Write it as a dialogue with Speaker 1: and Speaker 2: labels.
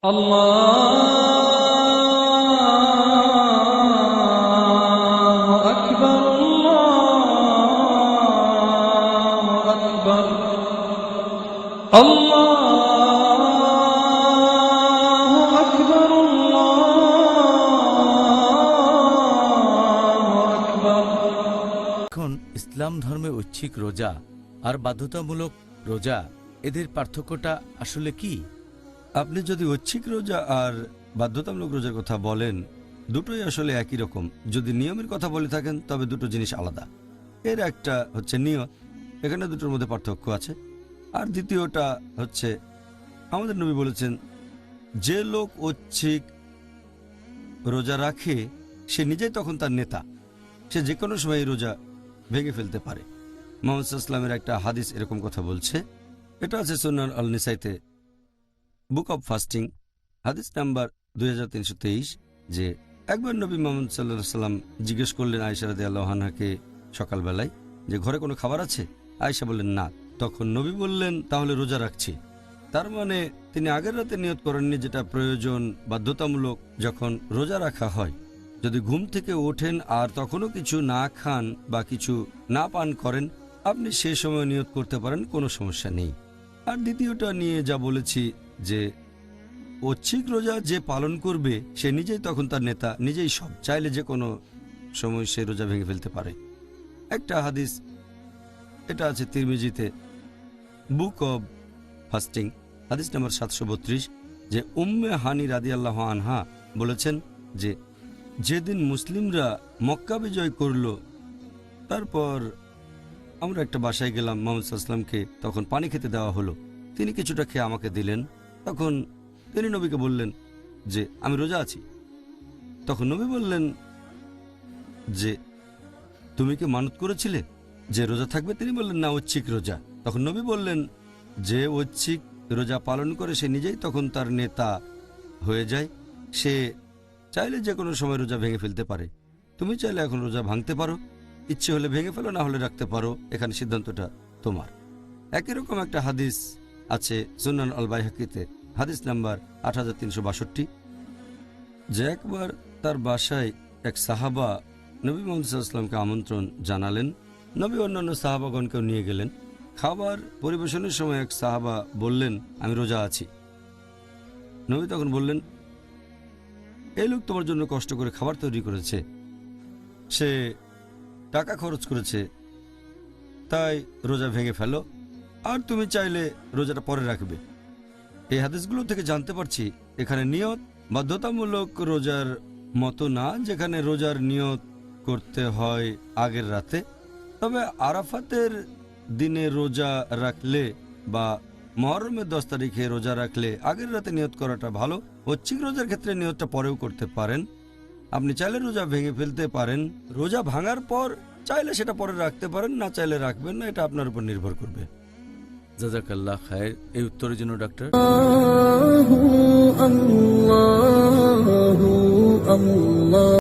Speaker 1: আল্লাহু আকবার, আল্লাহু আকবার, আল্লাহু আকবার, আল্লাহু আকবার।
Speaker 2: এখন ইসলাম ধর্মে ঐচ্ছিক রোজা আর বাধ্যতামূলক রোজা, এদের পার্থক্যটা আসলে কি?
Speaker 3: আপনি যদি ঐচ্ছিক রোজা আর বাধ্যতামূলক রোজার কথা বলেন, দুটোই আসলে একই রকম। যদি নিয়মের কথা বলে থাকেন তবে দুটো জিনিস আলাদা। এর একটা হচ্ছে নিয়ত, এখানে দুটোর মধ্যে পার্থক্য আছে। আর দ্বিতীয়টা হচ্ছে আমাদের নবী বলেছেন, যে লোক ঐচ্ছিক রোজা রাখে সে নিজেই তখন তার নেতা, সে যে কোনো সময় রোজা ভেঙে ফেলতে পারে। মুহাম্মদ সাল্লাল্লাহু আলাইহি ওয়াসাল্লামের একটা হাদিস এরকম কথা বলছে, এটা আছে সুনান আল নিসাইতে, বুক অব ফাস্টিং, হাদিস নাম্বার 2323, যে একবার নবী মুহাম্মদ সাল্লাল্লাহু আলাইহি ওয়াসাল্লাম জিজ্ঞেস করলেন আয়েশা রাদিয়াল্লাহু আনহাকে সকালবেলায় যে ঘরে কোনো খাবার আছে। আয়েশা বললেন না। তখন নবী বললেন তাহলে রোজা রাখছি। তার মানে তিনি আগের রাতে নিয়ত করেননি, যেটা প্রয়োজন বাধ্যতামূলক যখন রোজা রাখা হয়। যদি ঘুম থেকে ওঠেন আর তখনও কিছু না খান বা কিছু না পান করেন, আপনি সে সময় নিয়ত করতে পারেন, কোনো সমস্যা নেই। আর দ্বিতীয়টা নিয়ে যা বলেছি, যে ঐচ্ছিক রোজা যে পালন করবে সে নিজেই তখন তার নেতা, নিজেই সব, চাইলে যে কোনো সময় সে রোজা ভেঙে ফেলতে পারে। একটা হাদিস, এটা আছে তিরমিজিতে, বুক অব ফাস্টিং, হাদিস নাম্বার 732, যে উম্মে হানি রাদিয়াল্লাহু আনহা বলেছেন যে যেদিন মুসলিমরা মক্কা বিজয় করল, তারপর আমরা একটা বাসায় গেলাম, মুহাম্মদ সাল্লাল্লাহু আলাইহি ওয়াসাল্লামকে তখন পানি খেতে দেওয়া হলো। তিনি কিছুটা খেয়ে আমাকে দিলেন। তখন তিনি নবীকে বললেন যে আমি রোজা আছি। তখন নবী বললেন যে তুমি কি মানত করেছিলে যে রোজা থাকবে? তিনি বললেন না, ঐচ্ছিক রোজা। তখন নবী বললেন যে ঐচ্ছিক রোজা পালন করে সে নিজেই তখন তার নেতা হয়ে যায়, সে চাইলে যে কোনো সময় রোজা ভেঙে ফেলতে পারে। তুমি চাইলে এখন রোজা ভাঙতে পারো, ইচ্ছে হলে ভেঙে ফেলো, না হলে রাখতে পারো, এখানে সিদ্ধান্তটা তোমার। একই রকম একটা হাদিস আছে সুনান আল বাইহাকিতে, হাদিস নাম্বার 8362, যে একবার তার বাসায় এক সাহাবা নবী মুহাম্মদ সাল্লাল্লাহু আলাইহি ওয়াসাল্লামকে আমন্ত্রণ জানালেন। নবী অন্যান্য সাহাবাগণকেও নিয়ে গেলেন। খাবার পরিবেশনের সময় এক সাহাবা বললেন আমি রোজা আছি। নবী তখন বললেন, এই লোক তোমার জন্য কষ্ট করে খাবার তৈরি করেছে, সে টাকা খরচ করেছে, তাই রোজা ভেঙে ফেলো, আর তুমি চাইলে রোজাটা পরে রাখবে। এই হাদিসগুলো থেকে জানতে পারছি এখানে নিয়ত বাধ্যতামূলক রোজার মতো না, যেখানে রোজার নিয়ত করতে হয় আগের রাতে। তবে আরাফাতের দিনে রোজা রাখলে বা মুহররমের 10 তারিখে রোজা রাখলে আগের রাতে নিয়ত করাটা ভালো। ঐচ্ছিক রোজার ক্ষেত্রে নিয়তটা পরেও করতে পারেন। আপনি চাইলে রোজা ভেঙে ফেলতে পারেন, রোজা ভাঙার পর চাইলে সেটা পরে রাখতে পারেন, না চাইলে রাখবেন না, এটা আপনার উপর নির্ভর করবে।
Speaker 2: জাযাকাল্লাহ খায়ের। এই উত্তরের জন্য ডাক্তার।
Speaker 1: আল্লাহু আল্লাহু আল্লাহ।